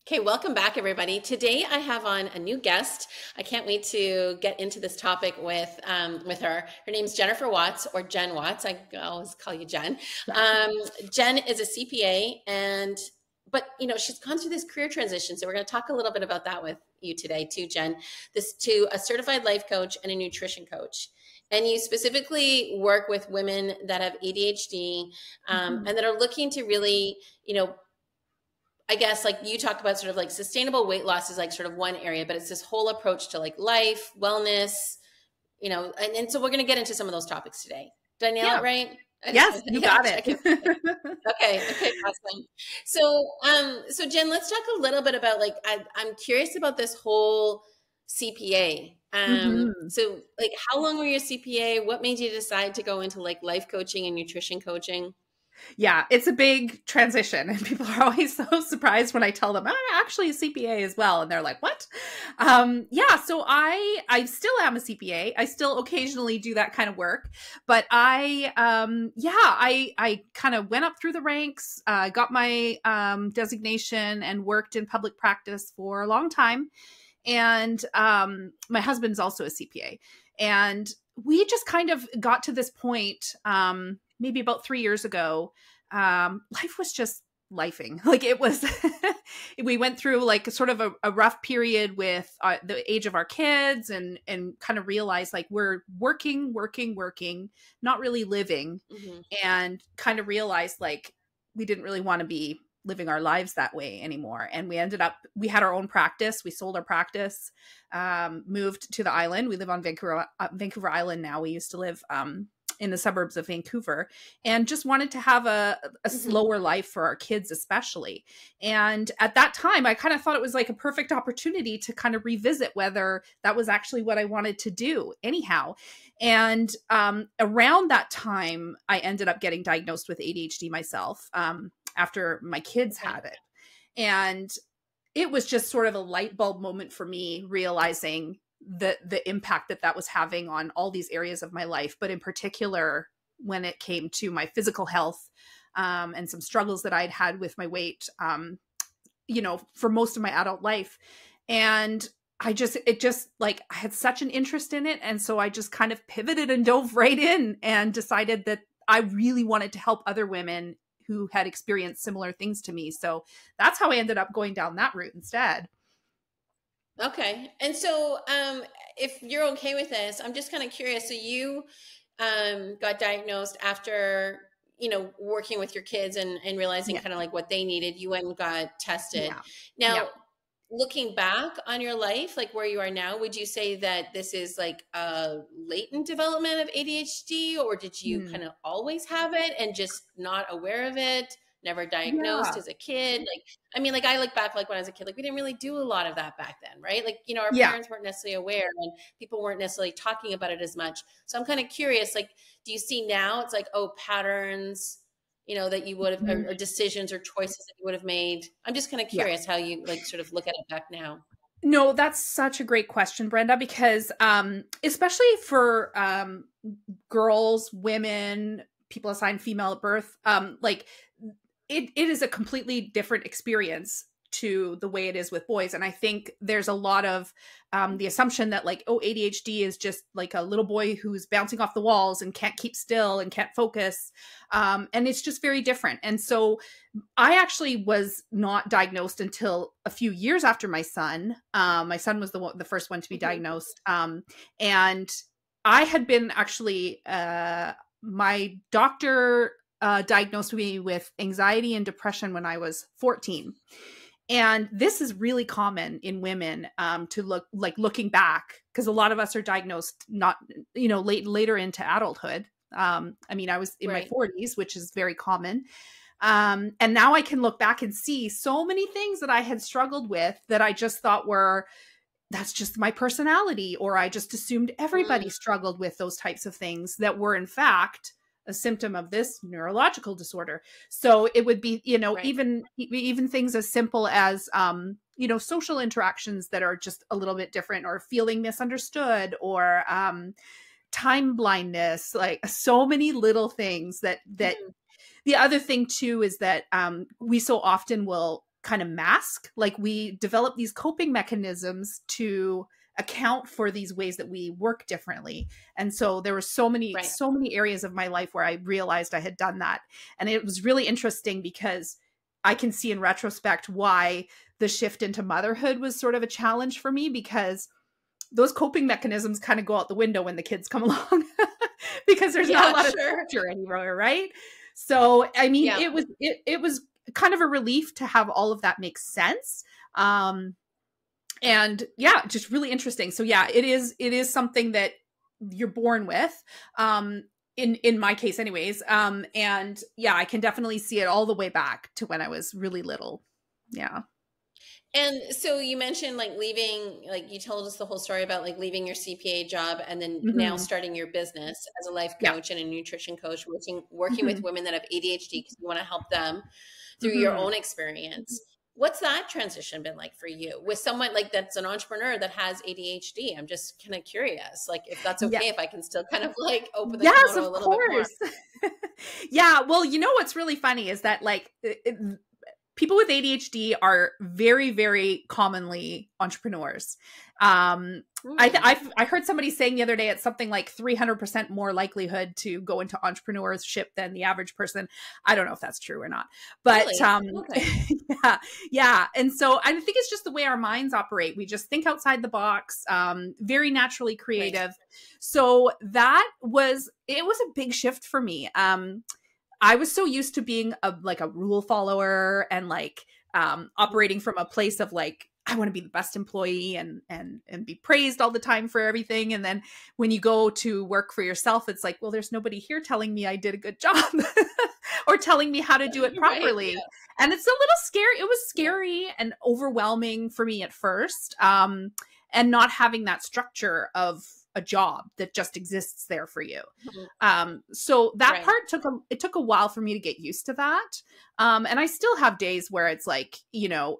Okay, welcome back, everybody. Today I have on a new guest. I can't wait to get into this topic with her. Her name's Jennifer Watts, or Jenn Watts. I always call you Jen. Jenn is a CPA, but she's gone through this career transition. So we're going to talk a little bit about that with you today, too, Jenn. This to a certified life coach and a nutrition coach. And you specifically work with women that have ADHD and that are looking to really, I guess like you talked about sort of like sustainable weight loss is like sort of one area, but it's this whole approach to like life, wellness, and so we're going to get into some of those topics today. Did I nail it right? Yes, you got it. Okay, awesome. So Jenn, let's talk a little bit about like, I'm curious about this whole CPA. So like how long were you a CPA? What made you decide to go into like life coaching and nutrition coaching? Yeah, it's a big transition, and people are always so surprised when I tell them I'm actually a CPA as well, and they're like, "What?" So I still am a CPA. I still occasionally do that kind of work, but I kind of went up through the ranks, got my designation, and worked in public practice for a long time. And my husband's also a CPA, and we just kind of got to this point. Maybe about 3 years ago, life was just lifing. Like it was, we went through like sort of a rough period with the age of our kids and kind of realized like we're working, not really living, and kind of realized like we didn't really want to be living our lives that way anymore. And we had our own practice. We sold our practice, moved to the island. We live on Vancouver Island now. We used to live in the suburbs of Vancouver, and just wanted to have a slower life for our kids, especially. And at that time, I kind of thought it was like a perfect opportunity to kind of revisit whether that was actually what I wanted to do anyhow. And around that time, I ended up getting diagnosed with ADHD myself after my kids had it. And it was just sort of a light bulb moment for me, realizing the impact that was having on all these areas of my life, but in particular when it came to my physical health and some struggles that I'd had with my weight, for most of my adult life. And I had such an interest in it. And so I just kind of pivoted and dove right in and decided that I really wanted to help other women who had experienced similar things to me. So that's how I ended up going down that route instead. Okay. And so if you're okay with this, I'm just kind of curious. So you got diagnosed after, working with your kids and realizing kind of like what they needed. You went and got tested. Yeah. Now, looking back on your life, like where you are now, would you say that this is like a latent development of ADHD, or did you kind of always have it and just not aware of it? Never diagnosed as a kid. Like, I look back, like when I was a kid, like we didn't really do a lot of that back then, right? Like, our parents weren't necessarily aware and people weren't necessarily talking about it as much. So I'm kind of curious, like, do you see now it's like, patterns, that you would have, or decisions or choices that you would have made? I'm just kind of curious how you like sort of look at it back now. No, that's such a great question, Brenda, because especially for girls, women, people assigned female at birth, it is a completely different experience to the way it is with boys. And I think there's a lot of the assumption that like, ADHD is just like a little boy who's bouncing off the walls and can't keep still and can't focus. And it's just very different. And so I actually was not diagnosed until a few years after my son. My son was the first one to be diagnosed. And I had been actually, my doctor diagnosed me with anxiety and depression when I was 14. And this is really common in women to looking back, because a lot of us are diagnosed not, later into adulthood. I was in my 40s, which is very common. And now I can look back and see so many things that I had struggled with that I just thought that's just my personality, or I just assumed everybody struggled with those types of things that were in fact a symptom of this neurological disorder. So it would be, even things as simple as, social interactions that are just a little bit different, or feeling misunderstood, or time blindness, like so many little things that The other thing too is that we so often will kind of mask. Like we develop these coping mechanisms to account for these ways that we work differently. And so there were so many areas of my life where I realized I had done that. And it was really interesting because I can see in retrospect why the shift into motherhood was sort of a challenge for me, because those coping mechanisms kind of go out the window when the kids come along because there's not a lot of structure anymore. Right. So, I mean, it was kind of a relief to have all of that make sense. And yeah, just really interesting. So yeah, it is something that you're born with, in my case anyways. And yeah, I can definitely see it all the way back to when I was really little. Yeah. And so you mentioned like leaving, like you told us the whole story about like leaving your CPA job and then now starting your business as a life coach and a nutrition coach, working with women that have ADHD because you want to help them through your own experience. What's that transition been like for you with someone like that's an entrepreneur that has ADHD? I'm just kind of curious, like if that's okay, if I can still kind of like open the kimono a little bit more. Yeah. Well, you know, what's really funny is that like people with ADHD are very, very commonly entrepreneurs. I heard somebody saying the other day it's something like 300% more likelihood to go into entrepreneurship than the average person. I don't know if that's true or not, but really? yeah. And so I think it's just the way our minds operate. We just think outside the box, very naturally creative. So it was a big shift for me. I was so used to being a rule follower and like operating from a place of like, I want to be the best employee and be praised all the time for everything. And then when you go to work for yourself, it's like, well, there's nobody here telling me I did a good job or telling me how to do it properly. Yeah. And it's a little scary. It was scary and overwhelming for me at first. And not having that structure of a job that just exists there for you. So that part took a while for me to get used to that. And I still have days where it's like, you know,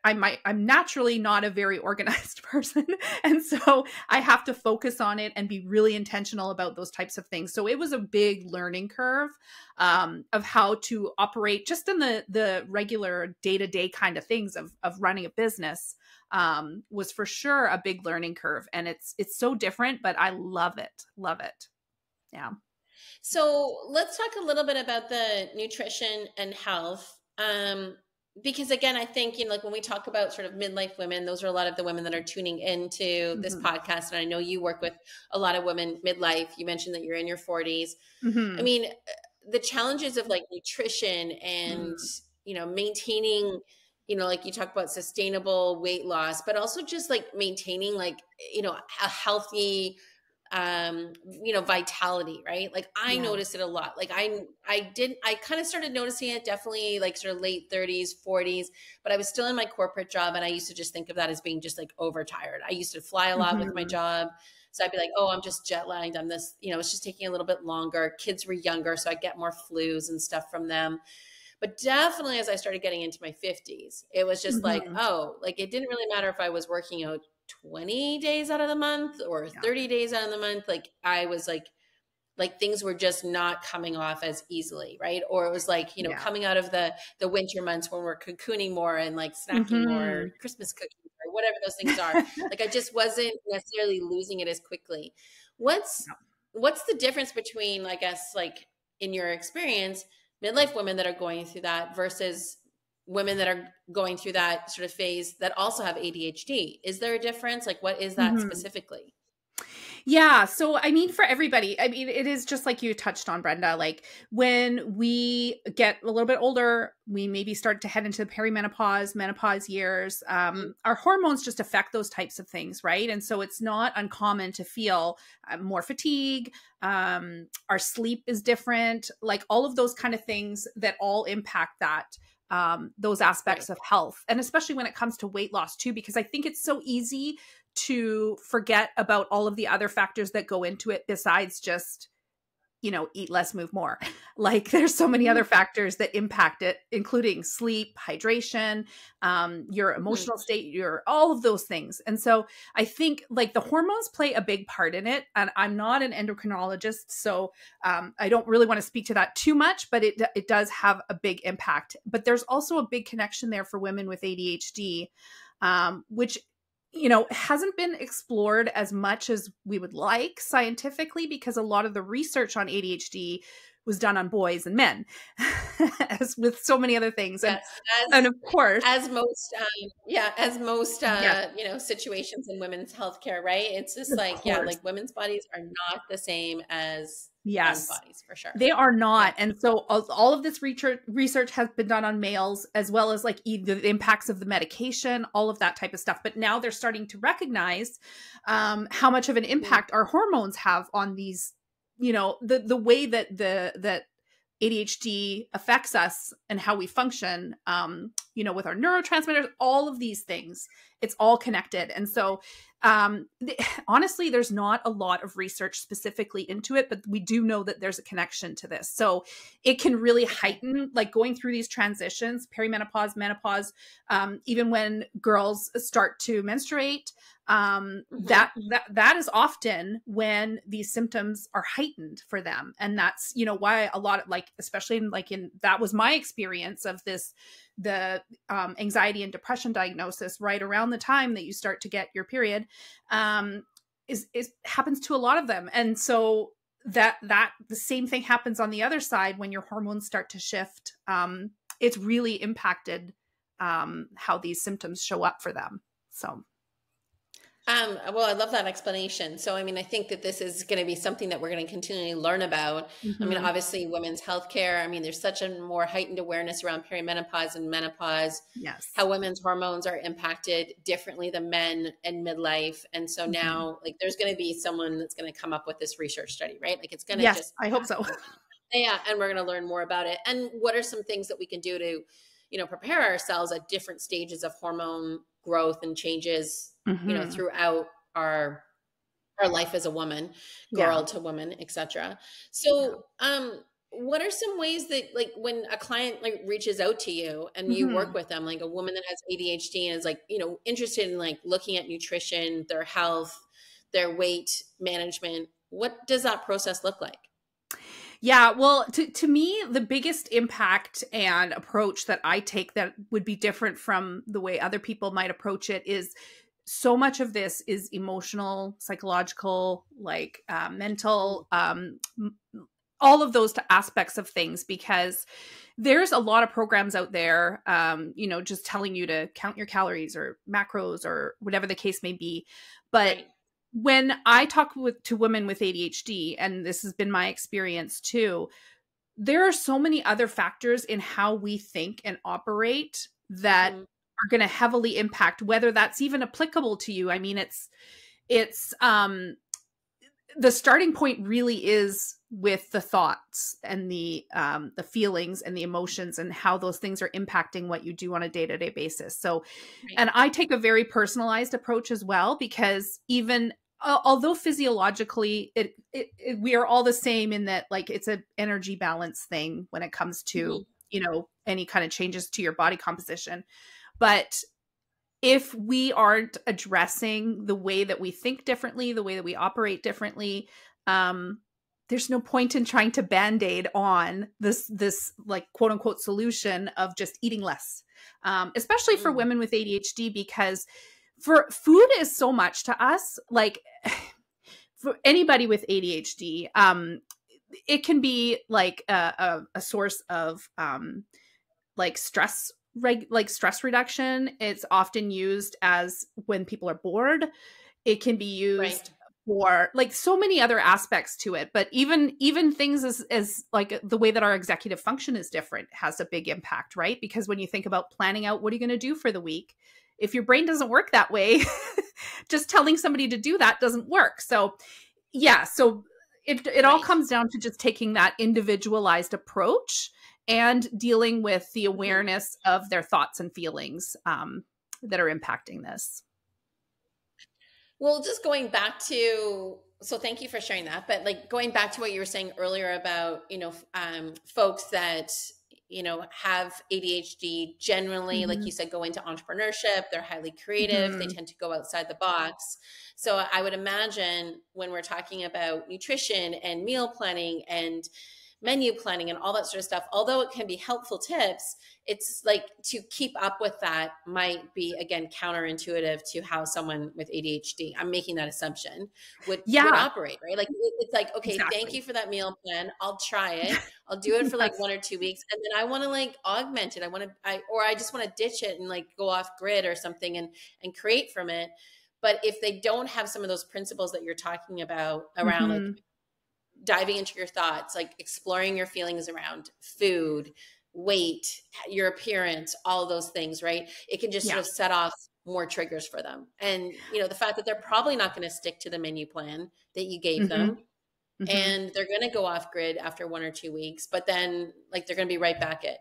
I'm naturally not a very organized person. And so I have to focus on it and be really intentional about those types of things. So it was a big learning curve, of how to operate just in the regular day-to-day kind of things of running a business, was for sure a big learning curve. And it's so different, but I love it. Love it. Yeah. So let's talk a little bit about the nutrition and health. Because again, I think, you know, like when we talk about sort of midlife women, those are a lot of the women that are tuning into this podcast. And I know you work with a lot of women midlife. You mentioned that you're in your 40s. I mean, the challenges of like nutrition and, you know, maintaining, you know, like you talk about sustainable weight loss, but also just like maintaining like, you know, a healthy, you know, vitality, right? Like I noticed it a lot. Like I kind of started noticing it definitely like sort of late 30s, 40s, but I was still in my corporate job. And I used to just think of that as being just like overtired. I used to fly a lot with my job. So I'd be like, oh, I'm just jet lagged. I'm this, you know, it's just taking a little bit longer. Kids were younger, so I get more flus and stuff from them. But definitely as I started getting into my 50s, it was just like, oh, like it didn't really matter if I was working out 20 days out of the month or 30 days out of the month. Like I was like things were just not coming off as easily. Right. Or it was like, you know, coming out of the winter months when we're cocooning more and like snacking more, Christmas cookies or whatever those things are. Like I just wasn't necessarily losing it as quickly. What's the difference between, I guess, like in your experience, midlife women that are going through that versus women that are going through that sort of phase that also have ADHD? Is there a difference? Like what is that specifically? Yeah. So, I mean, for everybody, I mean, it is just like you touched on, Brenda, like when we get a little bit older, we maybe start to head into the perimenopause, menopause years. Our hormones just affect those types of things. Right. And so it's not uncommon to feel more fatigue. Our sleep is different, like all of those kind of things that all impact that. Those aspects of health. And especially when it comes to weight loss too, because I think it's so easy to forget about all of the other factors that go into it besides just eat less, move more. Like there's so many other factors that impact it, including sleep, hydration, your emotional state, your all of those things. And so I think like the hormones play a big part in it. And I'm not an endocrinologist, so I don't really want to speak to that too much, but it does have a big impact. But there's also a big connection there for women with ADHD, which hasn't been explored as much as we would like scientifically, because a lot of the research on ADHD was done on boys and men, as with so many other things. Yes, and of course, as most situations in women's healthcare, right? It's just like women's bodies are not the same as men's bodies, for sure. They are not. And so all of this research has been done on males, as well as like the impacts of the medication, all of that type of stuff. But now they're starting to recognize how much of an impact our hormones have on these, the way that that ADHD affects us and how we function, with our neurotransmitters, all of these things, it's all connected. And so honestly, there's not a lot of research specifically into it, but we do know that there's a connection to this. So it can really heighten, like going through these transitions, perimenopause, menopause, even when girls start to menstruate, that is often when these symptoms are heightened for them. And that's, why a lot of especially that was my experience of the anxiety and depression diagnosis right around the time that you start to get your period, is happens to a lot of them. And so that the same thing happens on the other side when your hormones start to shift. It's really impacted how these symptoms show up for them. So well, I love that explanation. So, I mean, I think that this is going to be something that we're going to continually learn about. I mean, obviously women's healthcare, I mean, there's such a more heightened awareness around perimenopause and menopause, how women's hormones are impacted differently than men in midlife. And so now there's going to be someone that's going to come up with this research study, right? Like it's going to I hope so. Yeah. And we're going to learn more about it. And what are some things that we can do to, prepare ourselves at different stages of hormone growth and changes, throughout our life as a woman, girl to woman, etc. So, what are some ways that when a client reaches out to you and you work with them, like a woman that has ADHD and is interested in looking at nutrition, their health, their weight management, what does that process look like? Yeah, well, to me, the biggest impact and approach that I take that would be different from the way other people might approach it is so much of this is emotional, psychological, mental, all of those aspects of things, because there's a lot of programs out there, just telling you to count your calories or macros or whatever the case may be. But when I talk to women with ADHD, and this has been my experience too, there are so many other factors in how we think and operate that are going to heavily impact whether that's even applicable to you. I mean, it's the starting point really is with the thoughts and the feelings and the emotions and how those things are impacting what you do on a day-to-day basis. So, and I take a very personalized approach as well, because even although physiologically we are all the same in that it's an energy balance thing when it comes to, any kind of changes to your body composition. But if we aren't addressing the way that we think differently, the way that we operate differently, there's no point in trying to Band-Aid on this quote unquote solution of just eating less, especially for women with ADHD, because for food is so much to us. For anybody with ADHD, it can be a source of stress reduction. It's often used as when people are bored. It can be used for so many other aspects to it. But even things as the way that our executive function is different has a big impact, right? Because when you think about planning out what are you going to do for the week, if your brain doesn't work that way, just telling somebody to do that doesn't work. So yeah, so it all comes down to just taking that individualized approach and dealing with the awareness of their thoughts and feelings that are impacting this. Well, just going back to so thank you for sharing that. But like going back to what you were saying earlier about, folks that, have ADHD generally, like Mm-hmm. you said, go into entrepreneurship, they're highly creative, they Mm-hmm. tend to go outside the box. So I would imagine when we're talking about nutrition and meal planning and menu planning and all that sort of stuff, although it can be helpful tips, it's like to keep up with that might be, again, counterintuitive to how someone with ADHD, I'm making that assumption, would Yeah, operate, right? Like it's like, okay, thank exactly. you for that meal plan. I'll try it. I'll do it for like Yes. 1 or 2 weeks. And then I want to like augment it. Or I just want to ditch it and like go off grid or something and create from it. But if they don't have some of those principles that you're talking about around like Mm-hmm. diving into your thoughts, like exploring your feelings around food, weight, your appearance, all of those things, right? It can just sort Yeah. of set off more triggers for them. And, the fact that they're probably not going to stick to the menu plan that you gave Mm-hmm. them, Mm-hmm. and they're going to go off grid after 1 or 2 weeks, but then like they're going to be right back at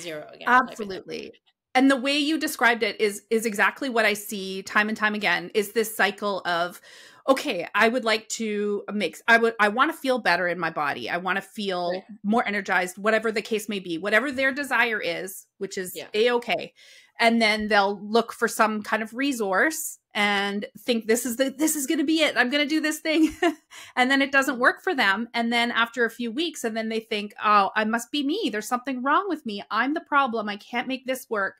zero again type of thing. Absolutely. And the way you described it is exactly what I see time and time again, is this cycle of, okay, I would like to I want to feel better in my body. I want to Right. feel more energized, whatever the case may be, whatever their desire is, which is Yeah. a-okay. And then they'll look for some kind of resource and think this is going to be it. I'm going to do this thing. And then it doesn't Mhm. work for them. And then after a few weeks, and then they think, oh, I must be me. There's something wrong with me. I'm the problem. I can't make this work.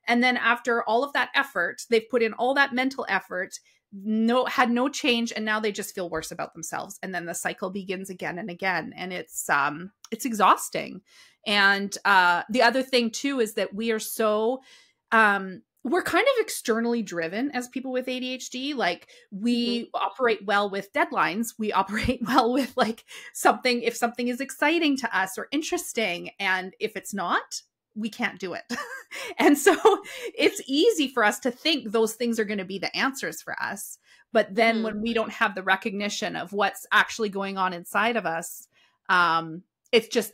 And then after all of that effort, they've put in all that mental effort, had no change, and now they just feel worse about themselves. And then the cycle begins again and again. And it's exhausting. And the other thing too is that we are so we're kind of externally driven as people with ADHD. Like we operate well with deadlines. We operate well with like something, if something is exciting to us or interesting. And if it's not, we can't do it. And so it's easy for us to think those things are going to be the answers for us. But then Mhm. when we don't have the recognition of what's actually going on inside of us, it's just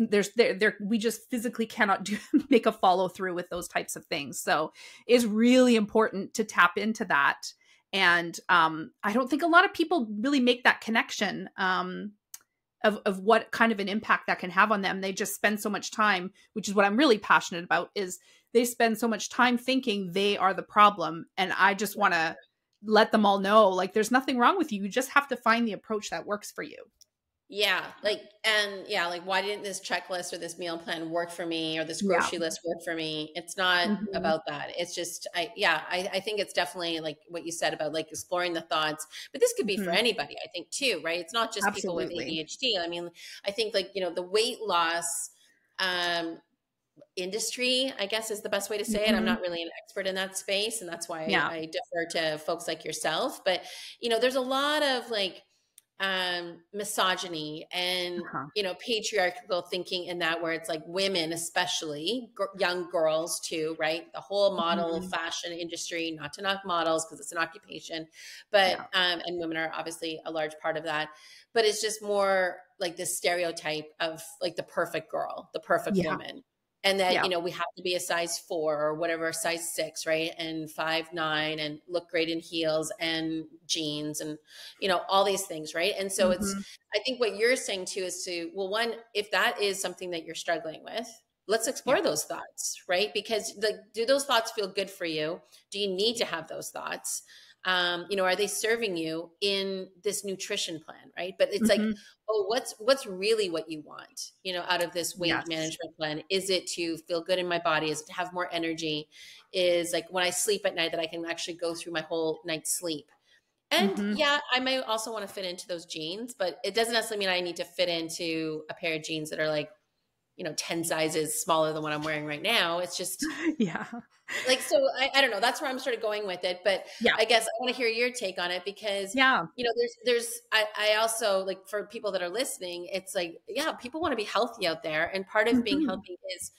we just physically cannot make a follow through with those types of things. So it's really important to tap into that. And I don't think a lot of people really make that connection of what kind of an impact that can have on them. They just spend so much time, which is what I'm really passionate about, is they spend so much time thinking they are the problem. And I just want to let them all know, like, there's nothing wrong with you. You just have to find the approach that works for you. Yeah, like, why didn't this checklist or this meal plan work for me, or this Yeah. grocery list work for me? It's not Mhm. about that. It's just, I think it's definitely like what you said about like exploring the thoughts, but this could be for Mhm. anybody, I think too, right? It's not just people with Absolutely. ADHD. I mean, I think like, the weight loss, um, industry, I guess is the best way to say it. I'm Mhm. not really an expert in that space, and that's why Yeah. I defer to folks like yourself. But, there's a lot of like, misogyny and Uh-huh. patriarchal thinking in that, where it's like women, especially young girls too, right? The whole model Mhm. fashion industry, not to knock models because it's an occupation, but Yeah. and women are obviously a large part of that, but it's just more like this stereotype of like the perfect girl, the perfect Yeah. woman. And that, Yeah. we have to be a size 4 or whatever, size 6, right? And 5'9", and look great in heels and jeans and, all these things, right? And so Mhm. I think what you're saying too is well, one, if that is something that you're struggling with, let's Yeah. explore those thoughts, right? Because do those thoughts feel good for you? Do you need to have those thoughts? Are they serving you in this nutrition plan, right? But it's like, Mhm. oh, what's really what you want, out of this weight Yes. management plan? Is it to feel good in my body? Is it to have more energy? Is like when I sleep at night that I can actually go through my whole night's sleep? And Mhm. yeah, I may also want to fit into those jeans, but it doesn't necessarily mean I need to fit into a pair of jeans that are like, 10 sizes smaller than what I'm wearing right now. It's just Yeah. like, so I don't know. That's where I'm sort of going with it. But Yeah. I guess I want to hear your take on it because, Yeah. I also like, for people that are listening, it's like, yeah, people want to be healthy out there. And part of being Mhm. healthy is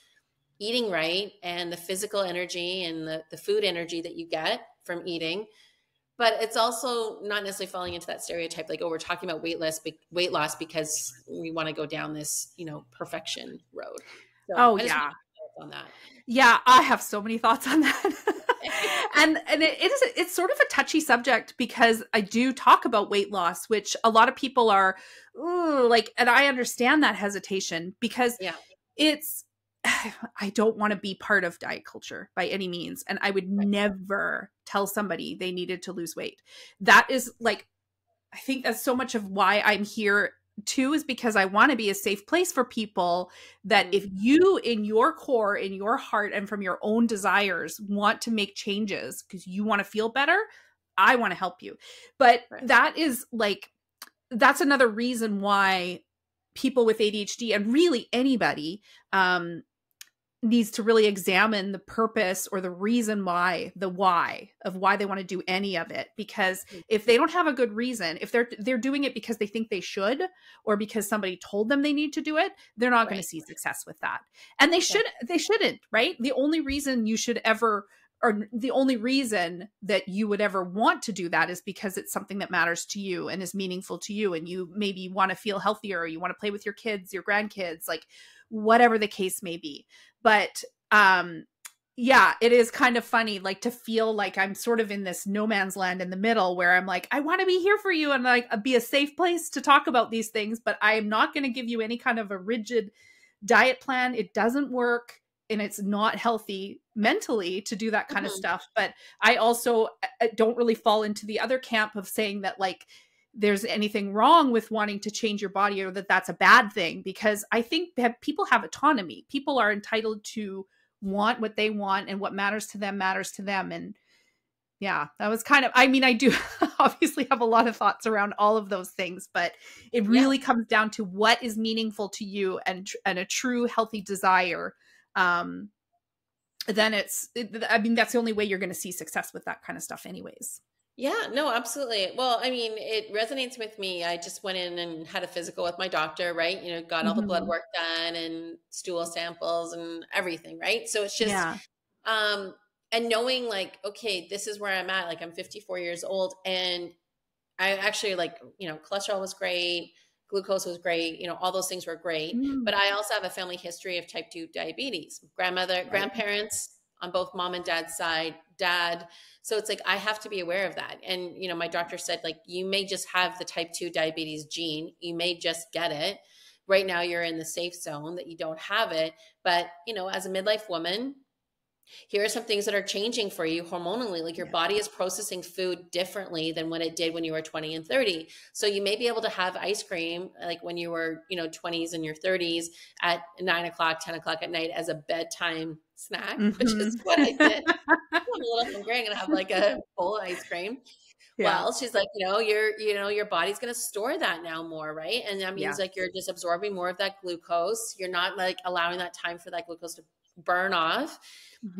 eating right and the physical energy and the food energy that you get from eating. But it's also not necessarily falling into that stereotype, like, oh, we're talking about weight loss because we want to go down this, perfection road. So Oh, I just want yeah. to on that. Yeah, I have so many thoughts on that. And it's sort of a touchy subject because I do talk about weight loss, which a lot of people are like, and I understand that hesitation because Yeah. it's, I don't want to be part of diet culture by any means. And I would never tell somebody they needed to lose weight. That is like, I think that's so much of why I'm here too, is because I want to be a safe place for people that if you in your core, in your heart, and from your own desires want to make changes because you want to feel better, I want to help you. But that is like, that's another reason why people with ADHD and really anybody needs to really examine the purpose or the reason why, the why of why they want to do any of it. Because if they don't have a good reason, if they're doing it because they think they should, or because somebody told them they need to do it, they're not going to see success with that. And they shouldn't, right? The only reason you should ever, or the only reason that you would ever want to do that is because it's something that matters to you and is meaningful to you. And you maybe want to feel healthier, or you want to play with your kids, your grandkids, like whatever the case may be. But yeah, it is kind of funny, like to feel like I'm sort of in this no man's land in the middle where I'm like, I want to be here for you and like be a safe place to talk about these things, but I am not going to give you any kind of a rigid diet plan. It doesn't work. And it's not healthy mentally to do that kind of stuff. But I also don't really fall into the other camp of saying that like there's anything wrong with wanting to change your body, or that that's a bad thing, because I think that people have autonomy. People are entitled to want what they want, and what matters to them matters to them. And yeah, that was kind of, I mean, I do obviously have a lot of thoughts around all of those things, but it really comes down to what is meaningful to you and a true healthy desire. Then I mean, that's the only way you're going to see success with that kind of stuff anyways. Yeah, no, absolutely. Well, I mean, it resonates with me. I just went in and had a physical with my doctor, right? You know, got all the blood work done and stool samples and everything, right? So it's just, and knowing like, okay, this is where I'm at. Like I'm 54 years old, and I actually like, you know, cholesterol was great. Glucose was great. You know, all those things were great. But I also have a family history of type 2 diabetes, grandparents on both mom and dad's side, dad. So it's like, I have to be aware of that. And, you know, my doctor said, like, you may just have the type 2 diabetes gene. You may just get it. Right now you're in the safe zone that you don't have it. But, you know, as a midlife woman, here are some things that are changing for you hormonally. Like your body is processing food differently than what it did when you were 20 and 30. So you may be able to have ice cream like when you were, you know, 20s and your 30s at 9 o'clock, 10 o'clock at night as a bedtime snack, which is what I did. I'm a little hungry. I'm going to have like a bowl of ice cream. Well, she's like, your body's going to store that now more, right? And that means like you're just absorbing more of that glucose. You're not like allowing that time for that glucose to burn off.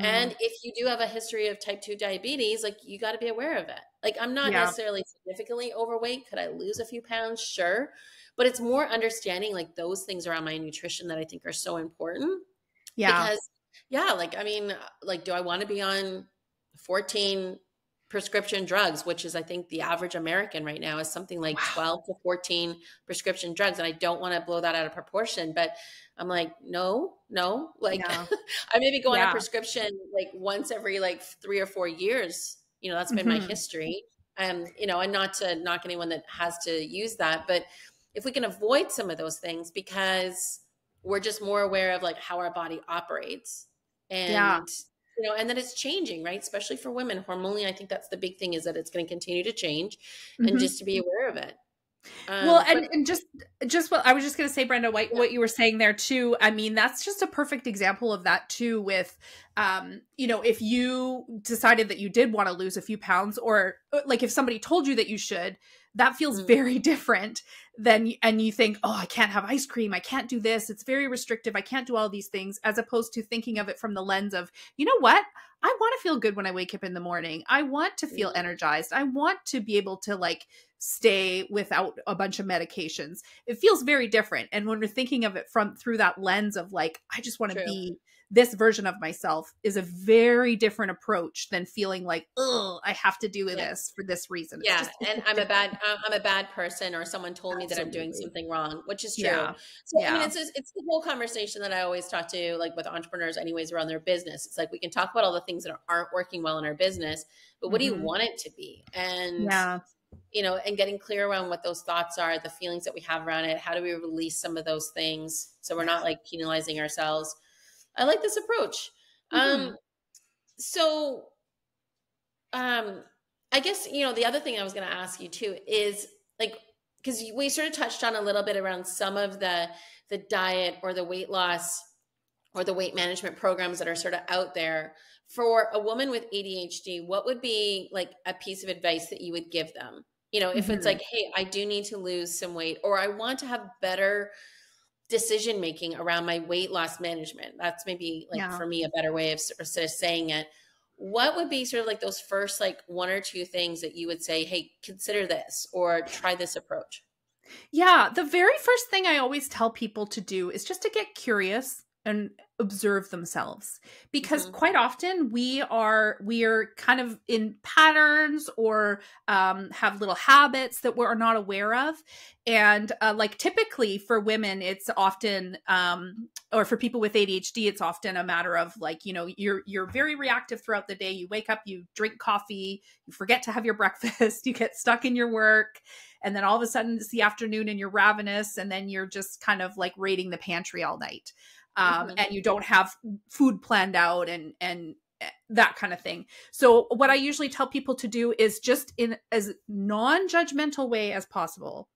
And if you do have a history of type 2 diabetes, like you got to be aware of it. Like I'm not necessarily significantly overweight. Could I lose a few pounds? Sure. But it's more understanding like those things around my nutrition that I think are so important. Because like, I mean, like, do I want to be on 14 prescription drugs, which is, I think the average American right now is something like 12 to 14 prescription drugs. And I don't want to blow that out of proportion, but I'm like, no, like I maybe go on a prescription like once every like 3 or 4 years. You know, that's been my history. You know, and not to knock anyone that has to use that, but if we can avoid some of those things because we're just more aware of like how our body operates and you know, and that it's changing, right? Especially for women hormonally. I think that's the big thing, is that it's going to continue to change and just to be aware of it. Well, and just what I was just going to say, Brenda, what you were saying there too. I mean, that's just a perfect example of that too, with, you know, if you decided that you did want to lose a few pounds, or like if somebody told you that you should, that feels very different than, and you think, oh, I can't have ice cream. I can't do this. It's very restrictive. I can't do all these things, as opposed to thinking of it from the lens of, you know what? I want to feel good when I wake up in the morning. I want to feel energized. I want to be able to like stay without a bunch of medications. It feels very different. And when we're thinking of it through that lens of like, I just want to be this version of myself, is a very different approach than feeling like, oh, I have to do this for this reason. And I'm a bad person, or someone told me that I'm doing Absolutely. something wrong, which is true. Yeah. So, I mean, Yeah. it's the whole conversation that I always talk to, like with entrepreneurs anyways, around their business. It's like, we can talk about all the things that aren't working well in our business, but what do you Hmm. want it to be? And, Yeah. and getting clear around what those thoughts are, the feelings that we have around it. How do we release some of those things so we're Yeah. not like penalizing ourselves? I like this approach. Hmm. So, um, I guess, the other thing I was going to ask you too is, like, because we sort of touched on a little bit around some of the diet or the weight loss or the weight management programs that are sort of out there for a woman with ADHD. What would be like a piece of advice that you would give them? If it's Hmm. like, hey, I do need to lose some weight, or I want to have better decision making around my weight loss management. That's maybe like Yeah. for me a better way of sort of saying it. What would be sort of like those first like one or two things that you would say, hey, consider this or try this approach? Yeah, the very first thing I always tell people to do is just to get curious and observe themselves, because Hmm. quite often we are kind of in patterns, or have little habits that we're not aware of. And like typically for women, it's often or for people with ADHD, it's often a matter of like, you're very reactive throughout the day. You wake up, you drink coffee, you forget to have your breakfast, you get stuck in your work, and then all of a sudden it's the afternoon and you're ravenous, and then you're just kind of like raiding the pantry all night. Hmm. And you don't have food planned out, and that kind of thing. So what I usually tell people to do is just in as non-judgmental way as possible,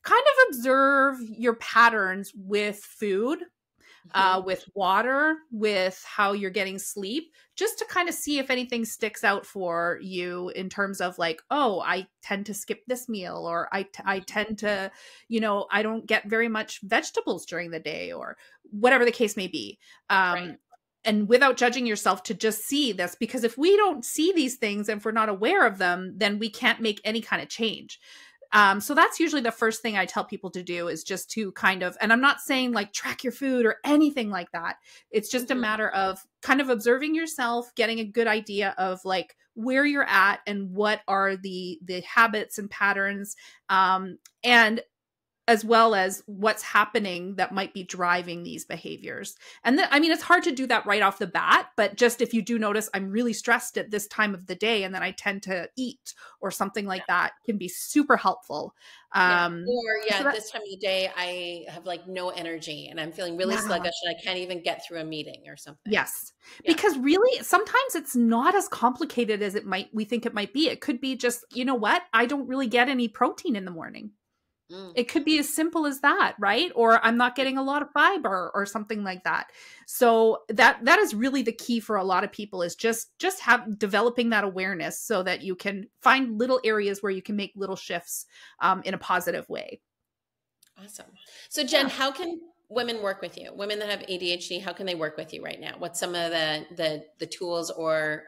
kind of observe your patterns with food, Hmm. with water, with how you're getting sleep, just to kind of see if anything sticks out for you in terms of like, oh, I tend to skip this meal, or I tend to, I don't get very much vegetables during the day, or whatever the case may be. Right. Um, and without judging yourself, to just see this, because if we don't see these things and if we're not aware of them, then we can't make any kind of change. So that's usually the first thing I tell people to do, is just to kind of, and I'm not saying like track your food or anything like that. It's just a Hmm. matter of kind of observing yourself, getting a good idea of like where you're at and what are the habits and patterns, and as well as what's happening that might be driving these behaviors. And I mean, it's hard to do that right off the bat, but just if you do notice, I'm really stressed at this time of the day, and then I tend to eat, or something like that, can be super helpful. Yeah. Um, Or so yeah, that, this time of the day I have like no energy and I'm feeling really yeah. sluggish and I can't even get through a meeting or something. Yes. Yeah. Because really, sometimes it's not as complicated as we think it might be. It could be just, you know what? I don't really get any protein in the morning. Mm. It could be as simple as that, right? Or I'm not getting a lot of fiber, or something like that. So that is really the key for a lot of people, is just have developing that awareness, so that you can find little areas where you can make little shifts in a positive way. Awesome. So Jen, Yeah. how can women work with you? Women that have ADHD, how can they work with you right now? What's some of the tools or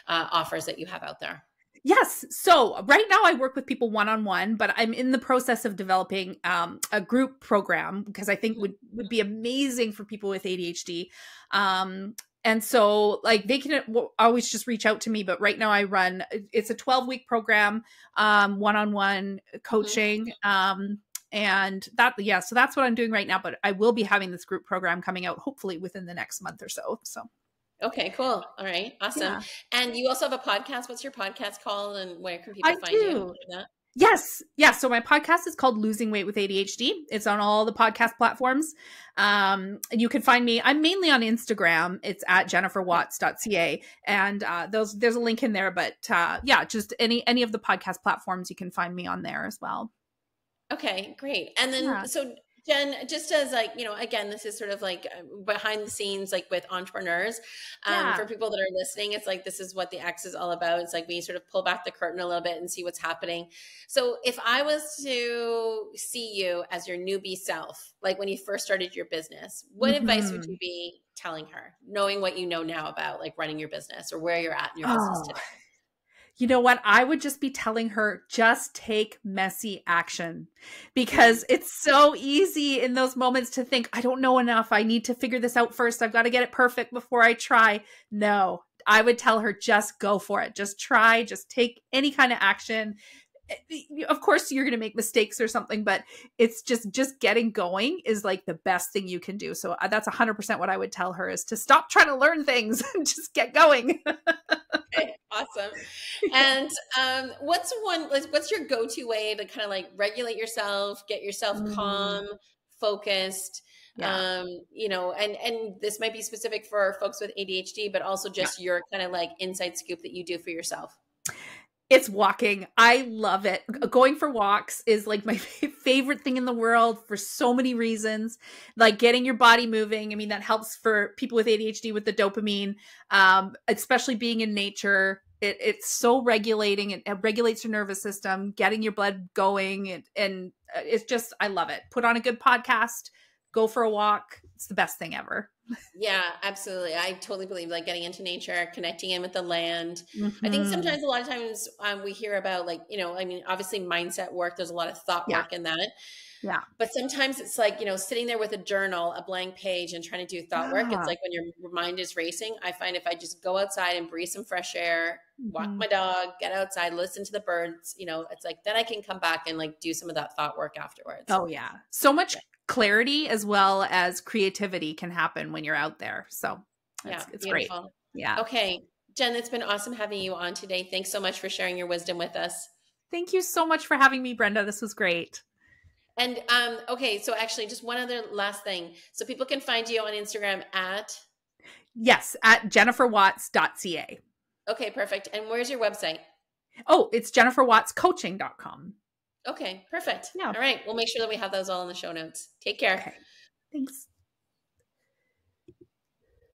offers that you have out there? Yes. So right now I work with people one-on-one, but I'm in the process of developing a group program, because I think Mhm. would be amazing for people with ADHD. And so like they can always just reach out to me, but right now it's a 12-week program, one-on-one Mhm. coaching. And that, yeah, so that's what I'm doing right now, but I will be having this group program coming out hopefully within the next month or so. So Okay, cool. All right. Awesome. yeah, And you also have a podcast. What's your podcast called and where can people I find you? do. Yeah. Yes. Yeah. So my podcast is called Losing Weight with ADHD. It's on all the podcast platforms. And you can find me. I'm mainly on Instagram. It's at jenniferwatts.ca. And there's a link in there. But yeah, just any of the podcast platforms, you can find me on there as well. Okay, great. And then, Yeah. so Jen, just as like, again, this is sort of like behind the scenes, like with entrepreneurs, Yeah. for people that are listening, it's like, this is what the X is all about. It's like we sort of pull back the curtain a little bit and see what's happening. So if I was to see you as your newbie self, like when you first started your business, what advice would you Hmm. be telling her, knowing what you know now about like running your business or where you're at in your business Oh, today? you know what? I would just be telling her, just take messy action, Mm, because it's so easy in those moments to think, I don't know enough. I need to figure this out first. I've got to get it perfect before I try. No, I would tell her, just go for it. Just try, just take any kind of action. of course you're going to make mistakes or something, but it's just getting going is like the best thing you can do. So that's 100% what I would tell her, is to stop trying to learn things and just get going. Okay, awesome. And what's your go-to way to kind of like regulate yourself, get yourself calm, focused? Yeah. And this might be specific for folks with ADHD, but also Yeah. just your kind of like inside scoop that you do for yourself. It's walking. I love it. Going for walks is like my favorite thing in the world for so many reasons. Like getting your body moving. I mean, that helps for people with ADHD with the dopamine, especially being in nature. It's so regulating. It regulates your nervous system, getting your blood going. And it's just, I love it. Put on a good podcast, go for a walk. It's the best thing ever. Yeah, absolutely. I totally believe like getting into nature, connecting in with the land. I think Mm-hmm. sometimes a lot of times we hear about like, I mean, obviously mindset work, there's a lot of thought Yeah. work in that. Yeah. But sometimes it's like, sitting there with a journal, a blank page and trying to do thought work. It's Yeah. like when your mind is racing, I find if I just go outside and breathe some fresh air, walk Mm-hmm. my dog, get outside, listen to the birds, it's like, then I can come back and like do some of that thought work afterwards. Oh yeah. So much Yeah. clarity as well as creativity can happen when you're out there. So Yeah. it's great. Beautiful. Yeah. Okay. Jen, it's been awesome having you on today. Thanks so much for sharing your wisdom with us. Thank you so much for having me, Brenda. This was great. And okay, so actually just one other last thing. So people can find you on Instagram at Yes, at jenniferwatts.ca. Okay, perfect. And where's your website? Oh, it's jenniferwattscoaching.com. Okay, perfect. Yeah. All right. We'll make sure that we have those all in the show notes. Take care. Okay. Thanks.